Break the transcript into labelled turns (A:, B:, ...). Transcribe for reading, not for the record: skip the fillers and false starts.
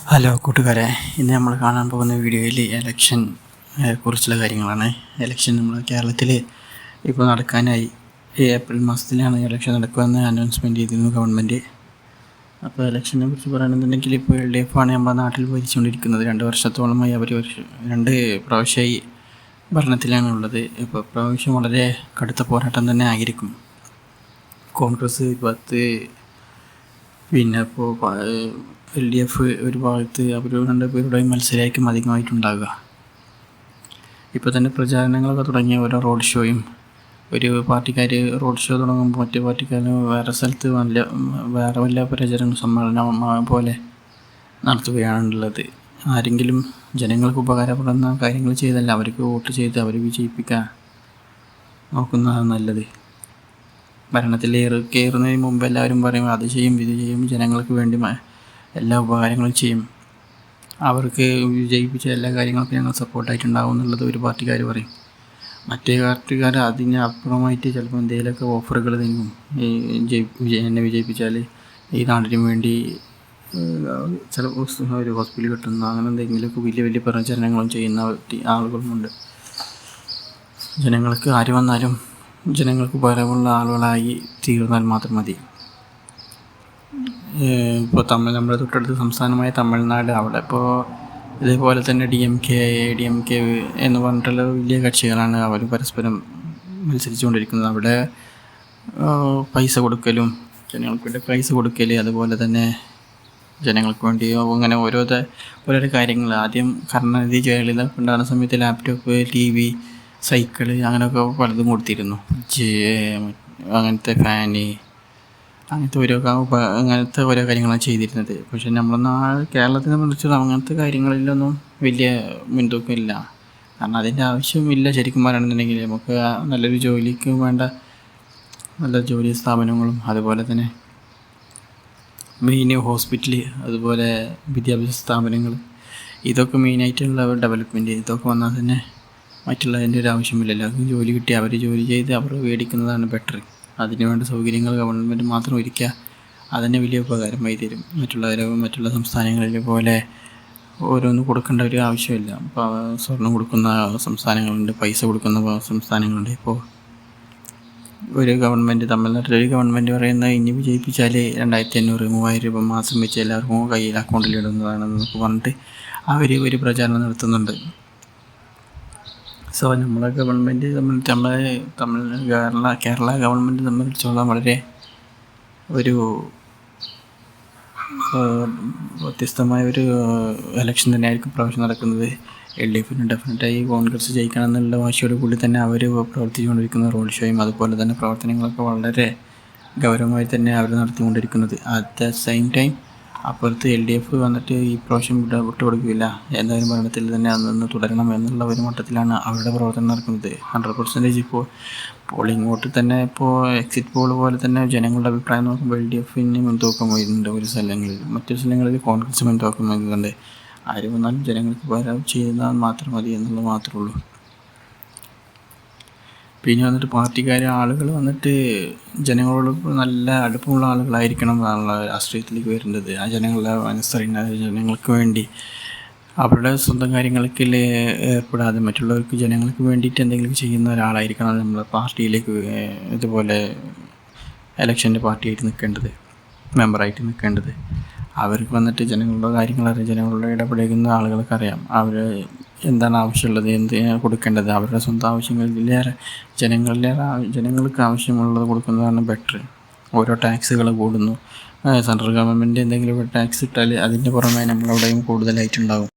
A: Hello കൂട്ടുകാരെ, ഇന്ന് നമ്മൾ കാണാൻ പോകുന്ന വീഡിയോയിൽ ഇലക്ഷൻ കുറിച്ചുള്ള കാര്യങ്ങളാണ്. ഇലക്ഷൻ നമ്മൾ കേരളത്തിൽ ഇപ്പോൾ നടക്കാനായി. ഏപ്രിൽ മാസത്തിലാണ് ഇലക്ഷൻ നടക്കുമെന്ന് അനൗൺസ്മെൻറ്റ് ചെയ്തിരുന്നു ഗവൺമെൻറ്. അപ്പോൾ ഇലക്ഷനെ കുറിച്ച് പറയുകയാണെന്നുണ്ടെങ്കിൽ ഇപ്പോൾ LDF ആണ് നമ്മുടെ നാട്ടിൽ ഭരിച്ചുകൊണ്ടിരിക്കുന്നത്. 2 വർഷത്തോളമായി അവർ 2 പ്രാവശ്യമായി ഭരണത്തിലാണുള്ളത്. ഇപ്പോൾ പ്രാവശ്യം വളരെ കടുത്ത പോരാട്ടം തന്നെ ആയിരിക്കും. കോൺഗ്രസ് 10, പിന്നെ ഇപ്പോൾ LDF ഒരു ഭാഗത്ത് അവർ 2 പേരുടെയും മത്സരമായിരിക്കും അധികമായിട്ടുണ്ടാകുക. ഇപ്പോൾ തന്നെ പ്രചാരണങ്ങളൊക്കെ തുടങ്ങിയ ഓരോ റോഡ് ഷോയും, ഒരു പാർട്ടിക്കാർ റോഡ് ഷോ തുടങ്ങുമ്പോൾ മറ്റു പാർട്ടിക്കാർ വേറെ സ്ഥലത്ത് വല്ല പ്രചരണ സമ്മേളനം പോലെ നടത്തുകയാണുള്ളത്. ആരെങ്കിലും ജനങ്ങൾക്ക് ഉപകാരപ്പെടുന്ന കാര്യങ്ങൾ ചെയ്തല്ല അവർക്ക് വോട്ട് ചെയ്ത് അവർ വിജയിപ്പിക്കാൻ നോക്കുന്നതാണ് നല്ലത്. ഭരണത്തിൽ കയറുന്നതിന് മുമ്പ് എല്ലാവരും പറയും അത് ചെയ്യും ഇത് ചെയ്യും, ജനങ്ങൾക്ക് വേണ്ടി എല്ലാ ഉപകാരങ്ങളും ചെയ്യും, അവർക്ക് വിജയിപ്പിച്ച എല്ലാ കാര്യങ്ങൾക്കും ഞങ്ങൾ സപ്പോർട്ടായിട്ടുണ്ടാകും എന്നുള്ളത് ഒരു പാർട്ടിക്കാർ പറയും. മറ്റേ പാർട്ടിക്കാർ അതിന് അപ്പുറമായിട്ട് ചിലപ്പോൾ എന്തെങ്കിലുമൊക്കെ ഓഫറുകൾ നൽകും. എന്നെ വിജയിപ്പിച്ചാൽ ഈ നാടിന് വേണ്ടി ചിലപ്പോൾ ഒരു ഹോസ്പിറ്റൽ കിട്ടുന്ന അങ്ങനെ എന്തെങ്കിലുമൊക്കെ വലിയ വലിയ പ്രചരണങ്ങളും ചെയ്യുന്ന ആളുകളുമുണ്ട്. ജനങ്ങൾക്ക് ആര് വന്നാലും ജനങ്ങൾക്ക് ഉപകാരമുള്ള ആളുകളായി തീർന്നാൽ മാത്രം മതി. ഇപ്പോൾ നമ്മുടെ തൊട്ടടുത്ത സംസ്ഥാനമായ തമിഴ്നാട്, അവിടെ ഇപ്പോൾ ഇതേപോലെ തന്നെ DMK എന്ന് പറഞ്ഞിട്ടുള്ള വലിയ കക്ഷികളാണ്. അവർ പരസ്പരം മത്സരിച്ചുകൊണ്ടിരിക്കുന്നത്. അവിടെ പൈസ കൊടുക്കലും, ജനങ്ങൾക്ക് വേണ്ടി പൈസ കൊടുക്കൽ, അതുപോലെ തന്നെ ജനങ്ങൾക്ക് വേണ്ടി അങ്ങനെ ഓരോരോ കാര്യങ്ങൾ. ആദ്യം കരുണാനിധി ജയലളിത ഉണ്ടാകുന്ന സമയത്ത് ലാപ്ടോപ്പ്, TV, സൈക്കിള് അങ്ങനെയൊക്കെ പലതും കൊടുത്തിരുന്നു. അങ്ങനത്തെ ഫാന്, അങ്ങനത്തെ ഓരോ കാര്യങ്ങളാണ് ചെയ്തിരുന്നത്. പക്ഷേ കേരളത്തിനെ സംബന്ധിച്ച് അങ്ങനത്തെ കാര്യങ്ങളിലൊന്നും വലിയ മുൻതൂക്കമില്ല. കാരണം അതിൻ്റെ ആവശ്യമില്ല. ശരിക്കും പറയുകയാണെന്നുണ്ടെങ്കിൽ നമുക്ക് നല്ലൊരു ജോലിക്ക് വേണ്ട നല്ല ജോലി സ്ഥാപനങ്ങളും, അതുപോലെ തന്നെ മെയിൻ ഹോസ്പിറ്റൽ, അതുപോലെ വിദ്യാഭ്യാസ സ്ഥാപനങ്ങൾ, ഇതൊക്കെ മെയിനായിട്ടുള്ള ഡെവലപ്മെൻറ്റ്, ഇതൊക്കെ വന്നാൽ തന്നെ മറ്റുള്ളതിൻ്റെ ഒരു ആവശ്യമില്ല. എല്ലാവർക്കും ജോലി കിട്ടി അവർ ജോലി ചെയ്ത് അവർ മേടിക്കുന്നതാണ് ബെറ്റർ. അതിനുവേണ്ട സൗകര്യങ്ങൾ ഗവൺമെൻറ് മാത്രം ഒരുക്കുക, അതിന് വലിയ ഉപകാരമായി തരും. മറ്റുള്ള സംസ്ഥാനങ്ങളിൽ പോലെ ഓരോന്ന് കൊടുക്കേണ്ട ഒരു ആവശ്യമില്ല. ഇപ്പോൾ സ്വർണം കൊടുക്കുന്ന സംസ്ഥാനങ്ങളുണ്ട്, പൈസ കൊടുക്കുന്ന സംസ്ഥാനങ്ങളുണ്ട്. ഇപ്പോൾ തമിഴ്നാട്ടിലൊരു ഗവൺമെൻറ് പറയുന്നത് ഇനി വിജയിപ്പിച്ചാൽ 2500-3000 രൂപ മാസം വെച്ച് എല്ലാവർക്കും കയ്യിൽ അക്കൗണ്ടിൽ ഇടുന്നതാണെന്നൊക്കെ പറഞ്ഞിട്ട് അവർ ഒരു പ്രചാരണം നടത്തുന്നുണ്ട്. സോ നമ്മളെ ഗവൺമെൻറ് കേരള ഗവൺമെൻറ് സംബന്ധിച്ചോളം വളരെ ഒരു വ്യത്യസ്തമായ ഒരു ഇലക്ഷൻ തന്നെയായിരിക്കും പ്രാവശ്യം നടക്കുന്നത്. LDFന് ഡെഫിനറ്റായി കോൺഗ്രസ് ജയിക്കണം എന്നുള്ള വാശിയോട് കൂടി തന്നെ അവർ പ്രവർത്തിച്ചുകൊണ്ടിരിക്കുന്ന റോഡ് ഷോയും അതുപോലെ തന്നെ പ്രവർത്തനങ്ങളൊക്കെ വളരെ ഗൗരവമായി തന്നെ അവർ നടത്തിക്കൊണ്ടിരിക്കുന്നത്. അറ്റ് ദ സെയിം ടൈം അപ്പുറത്ത് LDF വന്നിട്ട് ഈ പ്രാവശ്യം വിട്ടുകൊടുക്കില്ല, എന്തായാലും ഭരണത്തിൽ തന്നെ അന്ന് തുടരണം എന്നുള്ള ഒരു മട്ടത്തിലാണ് അവരുടെ പ്രവർത്തനം നടക്കുന്നത്. 100% ഇപ്പോൾ പോളിംഗ് വോട്ടിൽ തന്നെ ഇപ്പോൾ എക്സിറ്റ് പോൾ പോലെ തന്നെ ജനങ്ങളുടെ അഭിപ്രായം നോക്കുമ്പോൾ LDFന് മുൻതൂക്കം വരുന്നുണ്ട് ഒരു സ്ഥലങ്ങളിൽ. മറ്റു സ്ഥലങ്ങളിൽ കോൺഗ്രസ് മുൻതൂക്കം വരുന്നുണ്ട്. ആര് വന്നാലും ജനങ്ങൾക്ക് ഉപകാരം ചെയ്യുന്നാൽ മാത്രം മതി എന്നുള്ളത് മാത്രമേ ഉള്ളൂ. പിന്നെ വന്നിട്ട് പാർട്ടിക്കാർ ആളുകൾ വന്നിട്ട് ജനങ്ങളോട് നല്ല അടുപ്പമുള്ള ആളുകളായിരിക്കണം എന്നുള്ള രാഷ്ട്രീയത്തിലേക്ക് വരേണ്ടത്. ആ ജനങ്ങളുടെ മനസ്സറിയുന്ന ജനങ്ങൾക്ക് വേണ്ടി അവരുടെ സ്വന്തം കാര്യങ്ങൾക്ക് ഏർപ്പെടാതെ മറ്റുള്ളവർക്ക് ജനങ്ങൾക്ക് വേണ്ടിയിട്ട് എന്തെങ്കിലും ചെയ്യുന്ന ഒരാളായിരിക്കണം നമ്മൾ പാർട്ടിയിലേക്ക് ഇതുപോലെ ഇലക്ഷൻ്റെ പാർട്ടിയായിട്ട് നിൽക്കേണ്ടത്, മെമ്പറായിട്ട് നിൽക്കേണ്ടത്. അവർക്ക് വന്നിട്ട് ജനങ്ങളുടെ കാര്യങ്ങളറിയാം, ജനങ്ങളുടെ ഇടപെടുന്ന ആളുകൾക്ക് അറിയാം അവർ എന്താണ് ആവശ്യമുള്ളത്, എന്തിനാണ് കൊടുക്കേണ്ടത്. അവരുടെ സ്വന്തം ആവശ്യങ്ങളിലേറെ ജനങ്ങൾക്ക് ആവശ്യമുള്ളത് കൊടുക്കുന്നതാണ് ബെറ്റർ. ഓരോ ടാക്സുകൾ കൂടുന്നു, സെൻട്രൽ ഗവൺമെൻറ് എന്തെങ്കിലും ടാക്സ് ഇട്ടാൽ അതിൻ്റെ പുറമെ നമ്മളവിടെയും കൂടുതലായിട്ടുണ്ടാകും.